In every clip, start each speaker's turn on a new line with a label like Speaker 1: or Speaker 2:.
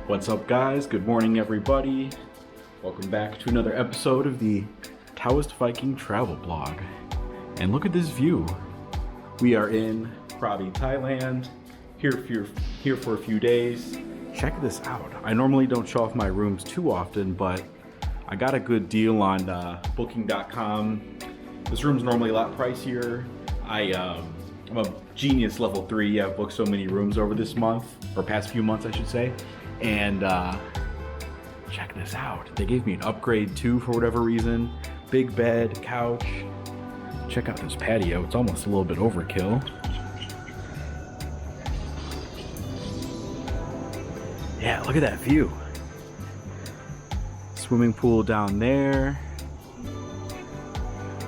Speaker 1: What's up, guys? Good morning, everybody. Welcome back to another episode of the Taoist Viking travel blog. And look at this view. We are in Krabi, Thailand, here for a few days. Check this out. I normally don't show off my rooms too often, but I got a good deal on booking.com. This room's normally a lot pricier. I'm a genius level 3. I've booked so many rooms over this month, or past few months I should say. And check this out. They gave me an upgrade too for whatever reason. Big bed, couch. Check out this patio. It's almost a little bit overkill. Yeah, look at that view. Swimming pool down there.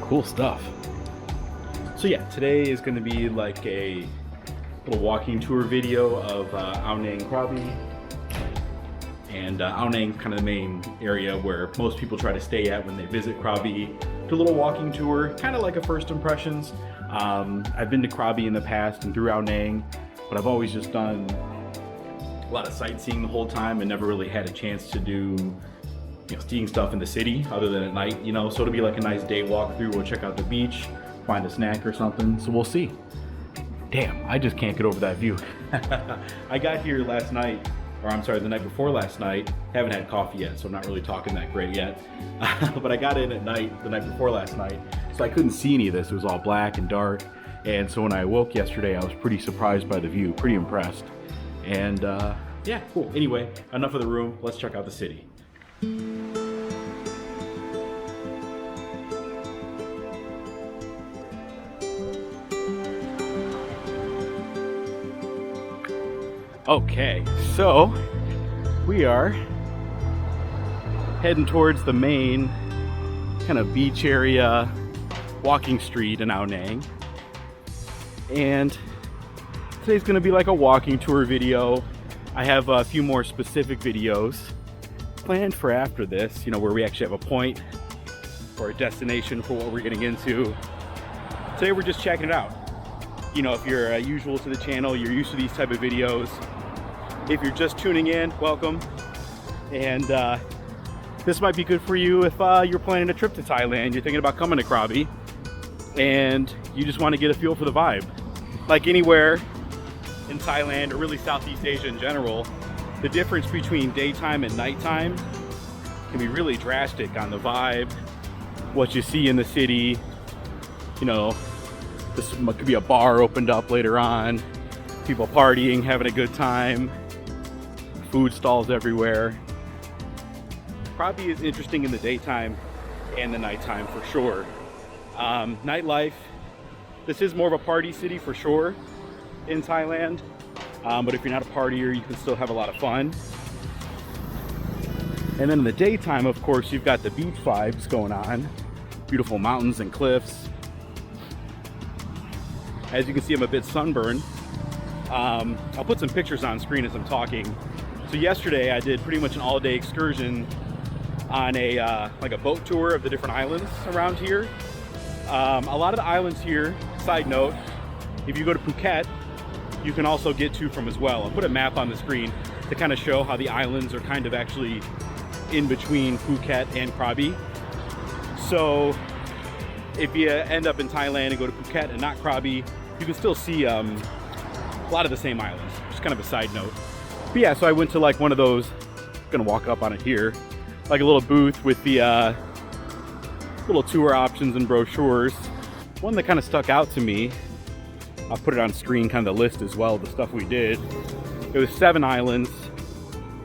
Speaker 1: Cool stuff. So yeah, today is going to be like a little walking tour video of Ao Nang Krabi. And Ao Nang is kind of the main area where most people try to stay at when they visit Krabi. Do a little walking tour, kind of like a first impressions. I've been to Krabi in the past and through Ao Nang, but I've always just done a lot of sightseeing the whole time and never really had a chance to do seeing stuff in the city other than at night, so it'll be like a nice day walk through. We'll check out the beach, find a snack or something, so we'll see. Damn, I just can't get over that view. I got here last night, or I'm sorry, the night before last night. Haven't had coffee yet, so I'm not really talking that great yet. But I got in at night, the night before last night, so I couldn't see any of this. It was all black and dark, and so when I awoke yesterday, I was pretty surprised by the view, pretty impressed. And yeah, cool. Anyway, enough of the room, let's check out the city. Okay, so we are heading towards the main kind of beach area, walking street in Ao Nang. And today's gonna be like a walking tour video. I have a few more specific videos planned for after this, where we actually have a point or a destination for what we're getting into. Today we're just checking it out. If you're usual to the channel, you're used to these type of videos. If you're just tuning in, welcome. And this might be good for you if you're planning a trip to Thailand, you're thinking about coming to Krabi, and you just want to get a feel for the vibe. Like anywhere in Thailand, or really Southeast Asia in general, the difference between daytime and nighttime can be really drastic on the vibe, what you see in the city. This could be a bar opened up later on, people partying, having a good time, food stalls everywhere. Krabi is interesting in the daytime and the nighttime for sure. Nightlife, this is more of a party city for sure in Thailand, but if you're not a partier, you can still have a lot of fun. And then in the daytime, of course, you've got the beach vibes going on, beautiful mountains and cliffs. As you can see, I'm a bit sunburned. I'll put some pictures on screen as I'm talking. So yesterday I did pretty much an all-day excursion on a like a boat tour of the different islands around here. A lot of the islands here, side note, if you go to Phuket, you can also get to from as well. I'll put a map on the screen to kind of show how the islands are kind of actually in between Phuket and Krabi. So if you end up in Thailand and go to Phuket and not Krabi, you can still see a lot of the same islands. Just kind of a side note. But yeah, so I went to like one of those, gonna walk up on it here, like a little booth with the little tour options and brochures. One that kind of stuck out to me, I'll put it on screen, kind of the list as well, the stuff we did. It was 7 islands,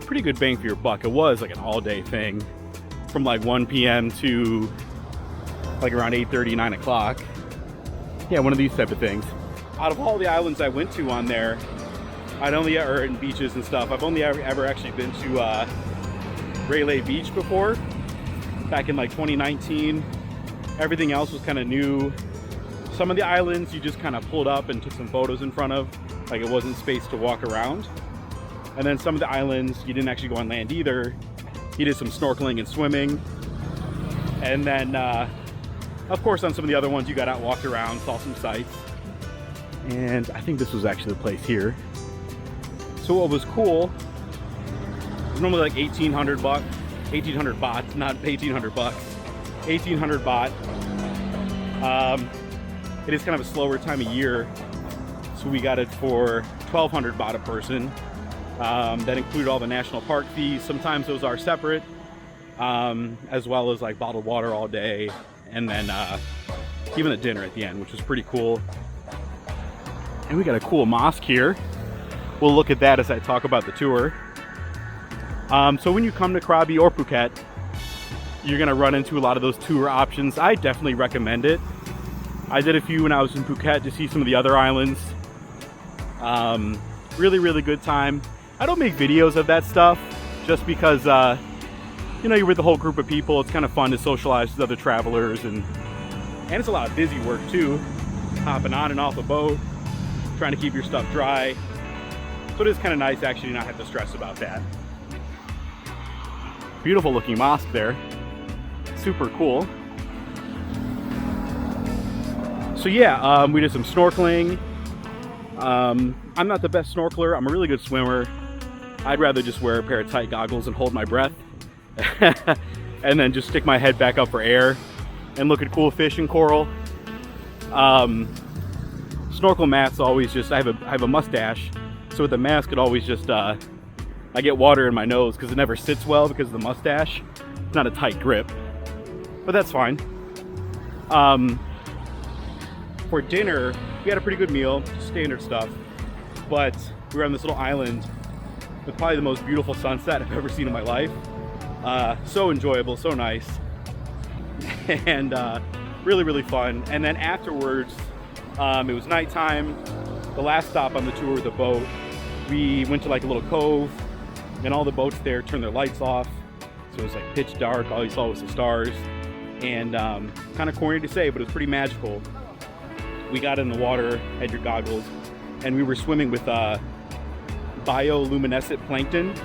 Speaker 1: pretty good bang for your buck. It was like an all-day thing from like 1 p.m. to like around 8:30, 9 o'clock. Yeah, one of these type of things. Out of all the islands I went to on there, or in beaches and stuff, I've only ever actually been to Reggae Beach before, back in like 2019. Everything else was kind of new. Some of the islands you just kind of pulled up and took some photos in front of, like it wasn't space to walk around. And then some of the islands you didn't actually go on land either. You did some snorkeling and swimming. And then of course on some of the other ones you got out, walked around, saw some sights. And I think this was actually the place here. So what was cool normally like 1,800 bucks, 1,800 baht, not 1,800 bucks, 1,800 baht. It is kind of a slower time of year, so we got it for 1,200 baht a person. That included all the national park fees. Sometimes those are separate, as well as like bottled water all day, and then even a dinner at the end, which was pretty cool. And we got a cool mosque here. We'll look at that as I talk about the tour. So when you come to Krabi or Phuket, you're gonna run into a lot of those tour options. I definitely recommend it. I did a few when I was in Phuket to see some of the other islands. Really, really good time. I don't make videos of that stuff just because, you know, you're with a whole group of people. It's kind of fun to socialize with other travelers, and it's a lot of busy work too. Hopping on and off a boat, trying to keep your stuff dry. So it is kind of nice actually to not have to stress about that. Beautiful looking mosque there. Super cool. So yeah, we did some snorkeling. I'm not the best snorkeler. I'm a really good swimmer. I'd rather just wear a pair of tight goggles and hold my breath and then just stick my head back up for air and look at cool fish and coral. Snorkel masks always just, I have a mustache, so with the mask it always just, I get water in my nose because it never sits well because of the mustache. It's not a tight grip, but that's fine. For dinner, we had a pretty good meal, standard stuff, but we were on this little island with probably the most beautiful sunset I've ever seen in my life. So enjoyable, so nice, and really, really fun. And then afterwards, it was nighttime. The last stop on the tour with the boat, we went to like a little cove, and all the boats there turned their lights off, so it was like pitch dark. All you saw was the stars, and kind of corny to say, but it was pretty magical. We got in the water, had your goggles, and we were swimming with bioluminescent plankton.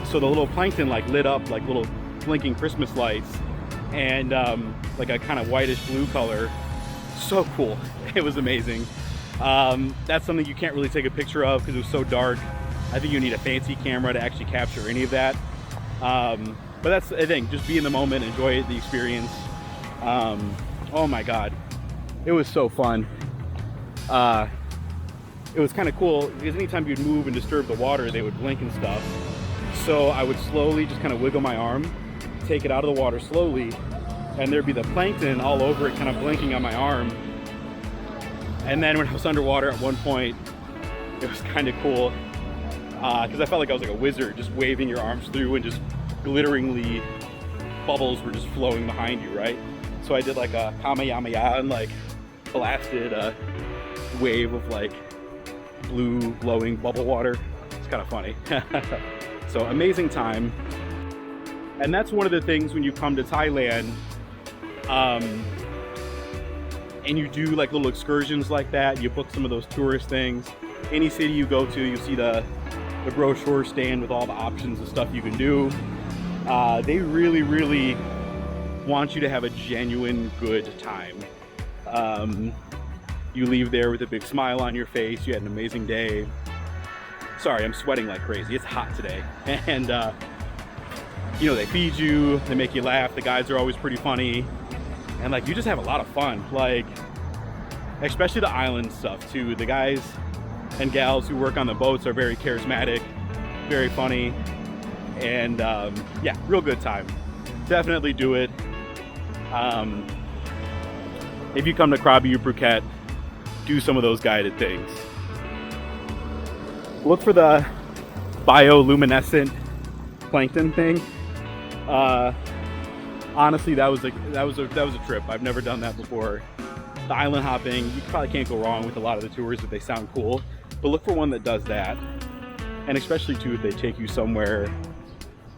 Speaker 1: So the little plankton like lit up like little blinking Christmas lights, and like a kind of whitish blue color. So cool. It was amazing. That's something you can't really take a picture of because it was so dark. I think you need a fancy camera to actually capture any of that. But that's the thing, just be in the moment, enjoy the experience. Oh my God. It was so fun. It was kind of cool because anytime you'd move and disturb the water, they would blink and stuff. So I would slowly just kind of wiggle my arm, take it out of the water slowly, and there'd be the plankton all over it kind of blinking on my arm. And then when I was underwater at one point, it was kind of cool because I felt like I was like a wizard, just waving your arms through, and just glitteringly bubbles were just flowing behind you, right? So I did like a Kamehameha and like blasted a wave of like blue glowing bubble water. It's kind of funny. So amazing time. And that's one of the things when you come to Thailand, and you do like little excursions like that, you book some of those tourist things. Any city you go to, you see the brochure stand with all the options of stuff you can do. They really, really want you to have a genuine good time. You leave there with a big smile on your face. You had an amazing day. Sorry, I'm sweating like crazy. It's hot today. And you know, they feed you, they make you laugh. The guides are always pretty funny. And like, you just have a lot of fun. Like, especially the island stuff too. The guys and gals who work on the boats are very charismatic, very funny, and yeah, real good time. Definitely do it. If you come to Krabi or Phuket, do some of those guided things. Look for the bioluminescent plankton thing. Honestly, that was a trip. I've never done that before. The island hopping, you probably can't go wrong with a lot of the tours if they sound cool. But look for one that does that, and especially too if they take you somewhere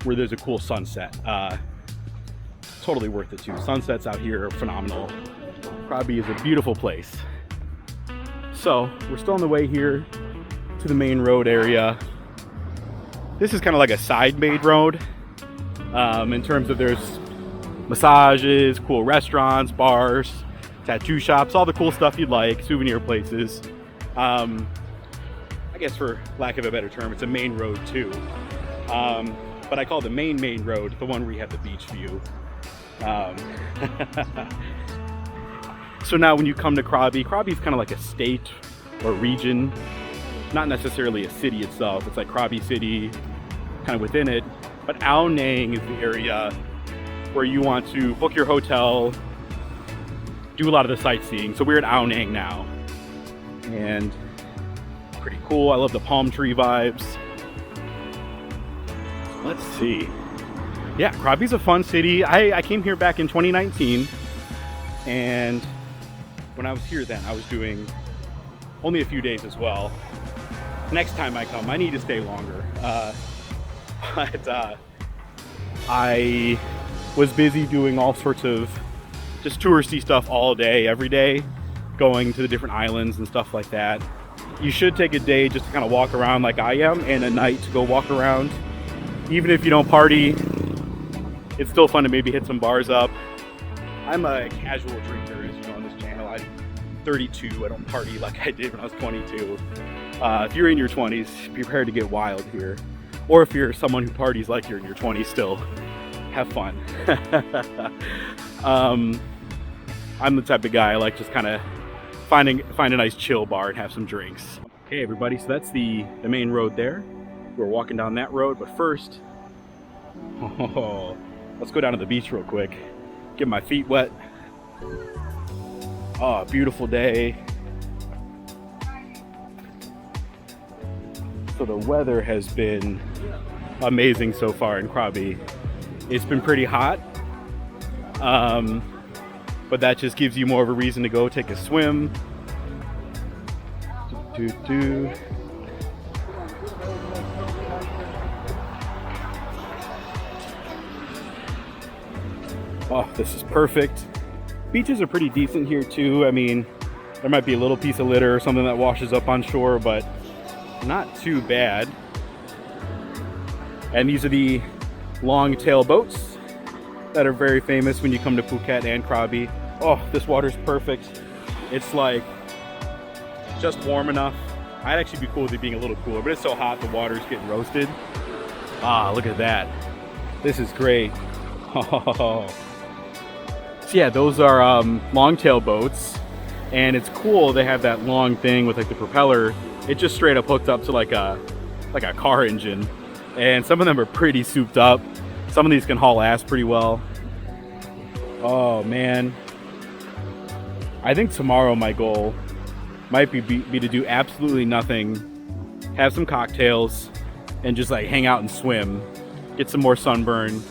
Speaker 1: where there's a cool sunset. Totally worth it too. Sunsets out here are phenomenal. Krabi is a beautiful place. So we're still on the way here to the main road area. This is kind of like a side made road in terms of there's massages, cool restaurants, bars, tattoo shops, all the cool stuff you'd like, souvenir places. I guess for lack of a better term, it's a main road too. but I call the main road the one where you have the beach view. So now when you come to Krabi, Krabi is kind of like a state or region, not necessarily a city itself. It's like Krabi city, kind of within it. But Ao Nang is the area where you want to book your hotel, do a lot of the sightseeing. So we're at Ao Nang now, and pretty cool. I love the palm tree vibes. Let's see. Yeah, Krabi's a fun city. I came here back in 2019, and when I was here then, I was doing only a few days as well. Next time I come, I need to stay longer. But I was busy doing all sorts of just touristy stuff all day, every day, going to the different islands and stuff like that. You should take a day just to kind of walk around like I am, and a night to go walk around. Even if you don't party, it's still fun to maybe hit some bars up. I'm a casual drinker, as you know, on this channel. I'm 32, I don't party like I did when I was 22. If you're in your 20s, be prepared to get wild here. Or if you're someone who parties like you're in your 20s still, have fun. I'm the type of guy I like just kind of find a nice chill bar and have some drinks. Okay everybody, so that's the main road there. We're walking down that road, but first, let's go down to the beach real quick. Get my feet wet. Oh, beautiful day. So the weather has been amazing so far in Krabi. It's been pretty hot, but that just gives you more of a reason to go take a swim. Oh, this is perfect. Beaches are pretty decent here too. I mean, there might be a little piece of litter or something that washes up on shore, but not too bad. And these are the long tail boats that are very famous when you come to Phuket and Krabi. Oh, this water's perfect. It's like just warm enough. I'd actually be cool with it being a little cooler, but it's so hot the water's getting roasted. Ah, look at that. This is great. Oh. So yeah, those are long-tail boats, and it's cool. They have that long thing with like the propeller. It just straight up hooked up to like a car engine, and some of them are pretty souped up. Some of these can haul ass pretty well. Oh man, I think tomorrow my goal might be to do absolutely nothing, have some cocktails, and just like hang out and swim, get some more sunburn.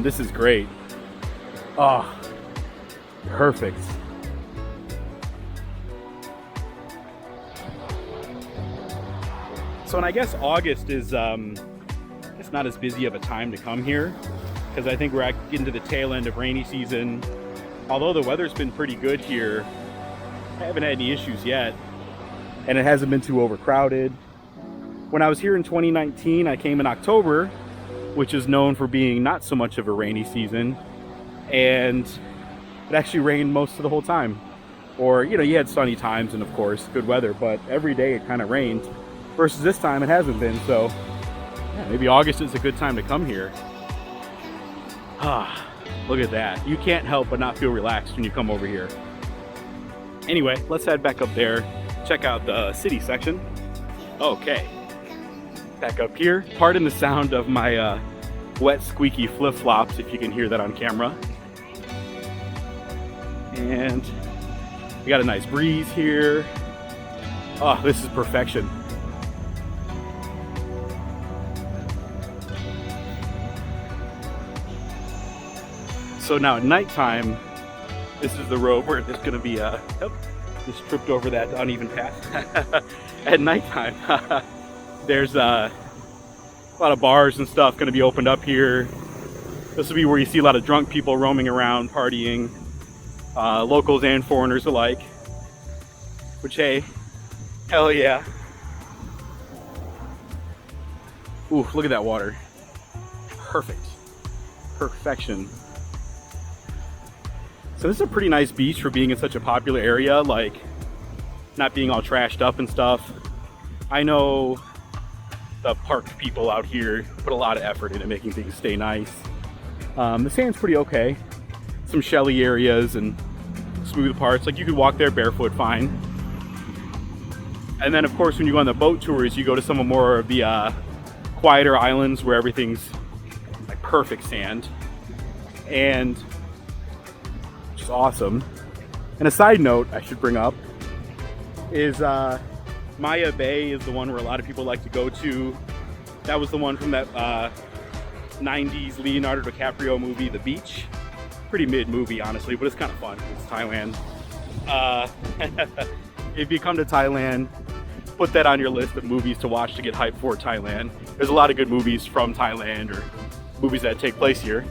Speaker 1: This is great. Oh, perfect. So, and I guess August is it's not as busy of a time to come here, because I think we're getting to the tail end of rainy season. Although the weather's been pretty good here, I haven't had any issues yet, and it hasn't been too overcrowded. When I was here in 2019, I came in October, which is known for being not so much of a rainy season, and it actually rained most of the whole time. Or, you know, you had sunny times and of course good weather, but every day it kind of rained, versus this time it hasn't been. So yeah, maybe August is a good time to come here. Ah, look at that. You can't help but not feel relaxed when you come over here. Anyway, let's head back up there, check out the city section. Okay, back up here. Pardon the sound of my wet, squeaky flip-flops, if you can hear that on camera. And we got a nice breeze here. Oh, this is perfection. So now at nighttime, this is the road where there's gonna be a, oh, just tripped over that uneven path. At nighttime, there's a lot of bars and stuff gonna be opened up here. This will be where you see a lot of drunk people roaming around, partying, locals and foreigners alike. Which, hey, hell yeah. Ooh, look at that water. Perfect. Perfection. So this is a pretty nice beach for being in such a popular area, like not being all trashed up and stuff. I know the parked people out here put a lot of effort into making things stay nice. The sand's pretty okay. Some shelly areas and smooth parts. Like you could walk there barefoot fine. And then of course when you go on the boat tours, you go to some of more of the quieter islands where everything's like perfect sand. And which is awesome. And a side note I should bring up is Maya Bay is the one where a lot of people like to go to. That was the one from that 90s Leonardo DiCaprio movie, The Beach. Pretty mid movie, honestly, but it's kind of fun. It's Thailand. If you come to Thailand, put that on your list of movies to watch to get hyped for Thailand. There's a lot of good movies from Thailand or movies that take place here.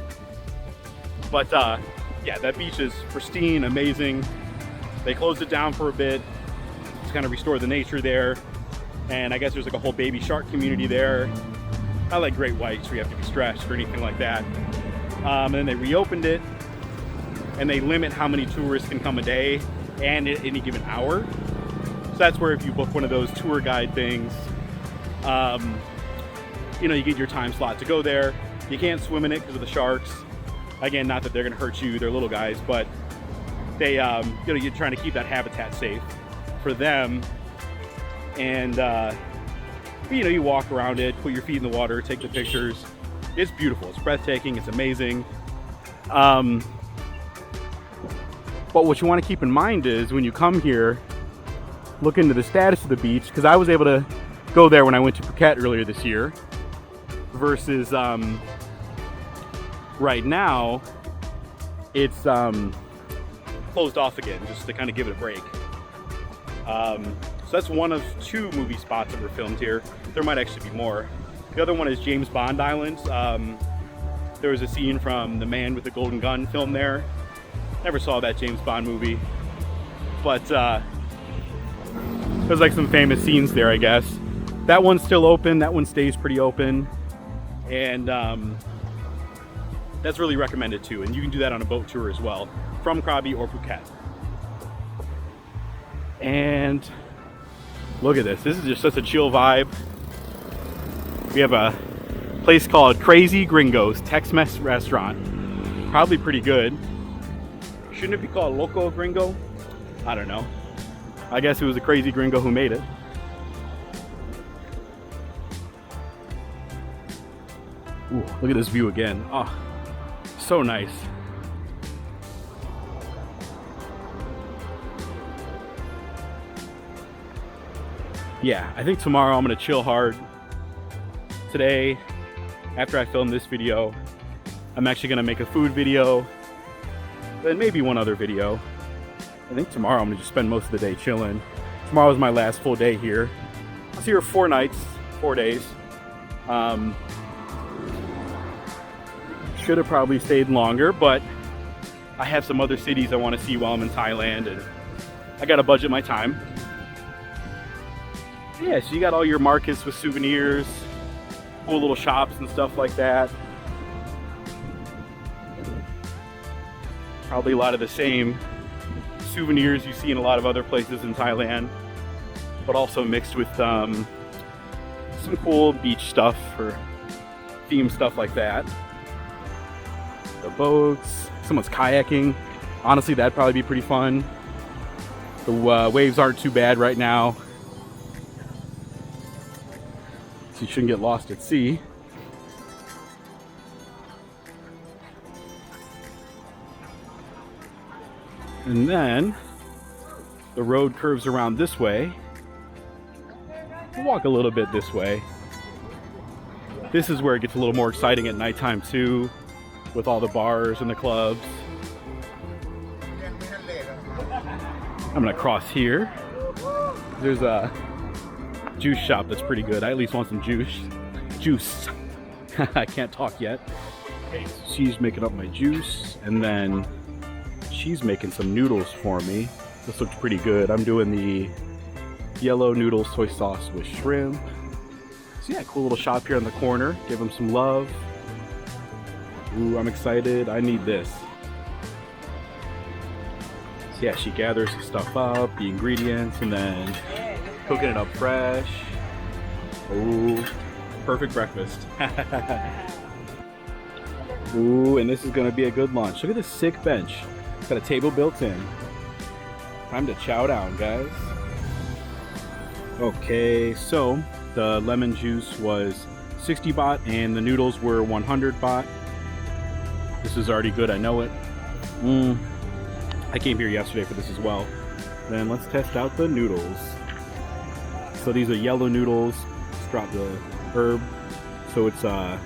Speaker 1: But yeah, that beach is pristine, amazing. They closed it down for a bit to kind of restore the nature there. And I guess there's like a whole baby shark community there. Not like great whites where you have to be stressed or anything like that. And then they reopened it and they limit how many tourists can come a day and at any given hour. So that's where if you book one of those tour guide things, you know, you get your time slot to go there. You can't swim in it because of the sharks. Again, not that they're gonna hurt you, they're little guys, but they, you know, you're trying to keep that habitat safe for them. And, you know, you walk around it, put your feet in the water, take the pictures. It's beautiful, it's breathtaking, it's amazing. But what you wanna keep in mind is when you come here, look into the status of the beach, because I was able to go there when I went to Phuket earlier this year, versus right now, it's closed off again, just to kind of give it a break. So that's one of 2 movie spots that were filmed here. There might actually be more. The other one is James Bond Island. There was a scene from The Man with the Golden Gun filmed there. Never saw that James Bond movie, but there's like some famous scenes there, I guess. That one's still open. That one stays pretty open, and that's really recommended too. And you can do that on a boat tour as well, from Krabi or Phuket. And look at this. This is just such a chill vibe. We have a place called Crazy Gringo's Tex-Mex restaurant. Probably pretty good. Shouldn't it be called Loco Gringo? I don't know. I guess it was a crazy gringo who made it. Ooh, look at this view again. Oh, so nice. Yeah, I think tomorrow I'm gonna chill hard. Today, after I film this video, I'm actually gonna make a food video, then maybe one other video. I think tomorrow I'm gonna just spend most of the day chilling. Tomorrow's my last full day here. I was here 4 nights, 4 days. Should have probably stayed longer, but I have some other cities I want to see while I'm in Thailand, and I gotta budget my time. Yeah, so you got all your markets with souvenirs, cool little shops and stuff like that. Probably a lot of the same souvenirs you see in a lot of other places in Thailand, but also mixed with some cool beach stuff or theme stuff like that. The boats, someone's kayaking. Honestly, that'd probably be pretty fun. The waves aren't too bad right now, so you shouldn't get lost at sea. And then the road curves around this way. We'll walk a little bit this way. This is where it gets a little more exciting at nighttime too, with all the bars and the clubs. I'm gonna cross here. There's a juice shop that's pretty good. I at least want some juice. I can't talk yet. Okay, so she's making up my juice, and then she's making some noodles for me. This looks pretty good. I'm doing the yellow noodle soy sauce with shrimp. So yeah, cool little shop here on the corner. Give them some love. Ooh, I'm excited. I need this. So yeah, she gathers the stuff up, the ingredients, and then cooking it up fresh. Ooh, Perfect breakfast. Ooh, and this is gonna be a good lunch. Look at this sick bench. Got a table built in. Time to chow down, guys. Okay, so the lemon juice was 60 baht and the noodles were 100 baht. This is already good, I know it. I came here yesterday for this as well. Then let's test out the noodles. So these are yellow noodles. Let's drop the herb. So it's got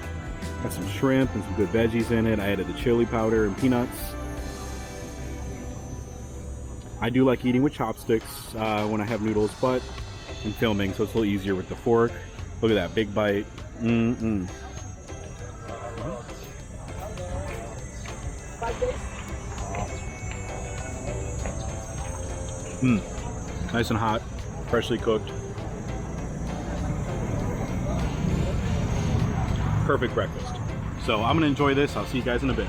Speaker 1: some shrimp and some good veggies in it. I added the chili powder and peanuts. I do like eating with chopsticks when I have noodles, but I'm filming, so it's a little easier with the fork. Look at that big bite. Nice and hot, freshly cooked. Perfect breakfast. So I'm gonna enjoy this. I'll see you guys in a bit.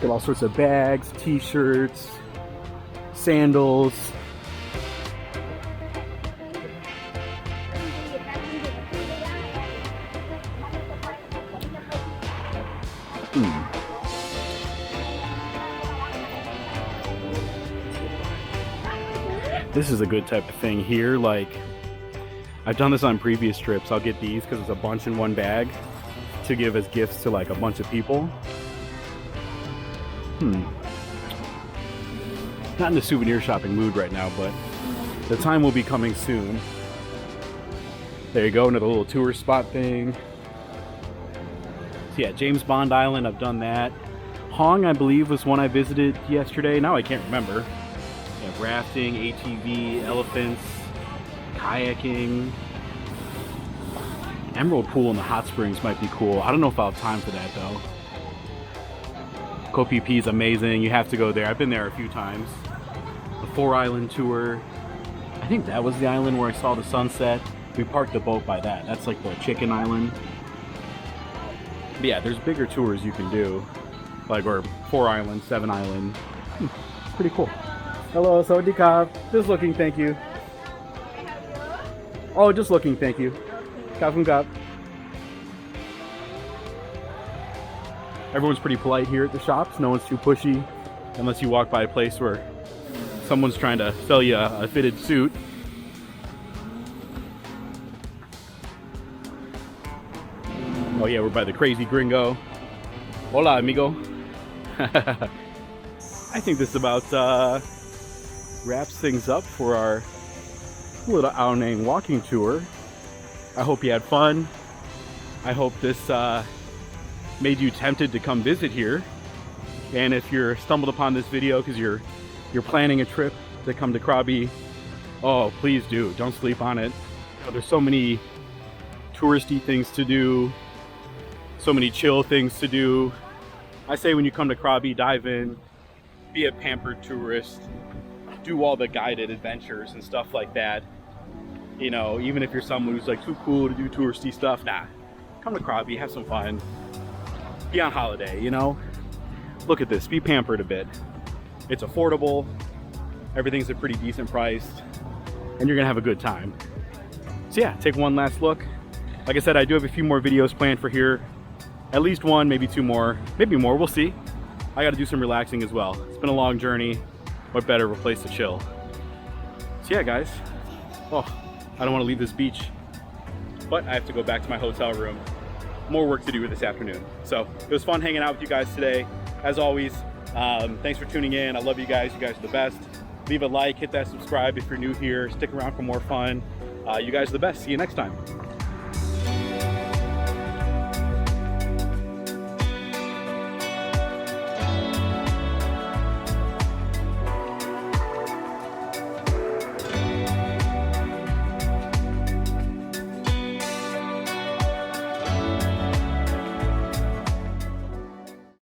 Speaker 1: Got all sorts of bags, t-shirts, sandals. This is a good type of thing here. Like, I've done this on previous trips. I'll get these because it's a bunch in one bag to give as gifts to like a bunch of people. Not in the souvenir shopping mood right now, but the time will be coming soon. There you go, another little tourist spot thing. So yeah, James Bond Island, I've done that. Hong, I believe, was one I visited yesterday. Now I can't remember. Yeah, rafting, ATV, elephants, kayaking. Emerald pool in the hot springs might be cool. I don't know if I'll have time for that though. Koh Phi Phi is amazing. You have to go there. I've been there a few times. The 4-island tour. I think that was the island where I saw the sunset. We parked the boat by that. That's like the chicken island. But yeah, there's bigger tours you can do. Like, or 4-island, 7-island. Pretty cool. Hello, Sawadee Krap. Just looking, thank you. Oh, just looking, thank you. Kapun Kap. Everyone's pretty polite here at the shops. No one's too pushy, unless you walk by a place where someone's trying to sell you a fitted suit. Oh yeah, we're by the crazy gringo. Hola, amigo. I think this about wraps things up for our little Ao Nang walking tour. I hope you had fun. I hope this made you tempted to come visit here. And if you're stumbled upon this video because you're planning a trip to come to Krabi, oh, please do. Don't sleep on it. You know, there's so many touristy things to do, so many chill things to do. I say when you come to Krabi, dive in, be a pampered tourist, do all the guided adventures and stuff like that. You know, even if you're someone who's like too cool to do touristy stuff, nah, come to Krabi, have some fun, be on holiday, you know? Look at this, be pampered a bit. It's affordable, everything's a pretty decent price, and you're gonna have a good time. So yeah, take one last look. Like I said, I do have a few more videos planned for here. At least one, maybe two more, maybe more, we'll see. I gotta do some relaxing as well. It's been a long journey. What better of a place to chill? So yeah, guys. Oh, I don't want to leave this beach, but I have to go back to my hotel room. More work to do this afternoon. So it was fun hanging out with you guys today. As always, thanks for tuning in. I love you guys. You guys are the best. Leave a like, hit that subscribe if you're new here. Stick around for more fun. You guys are the best. See you next time.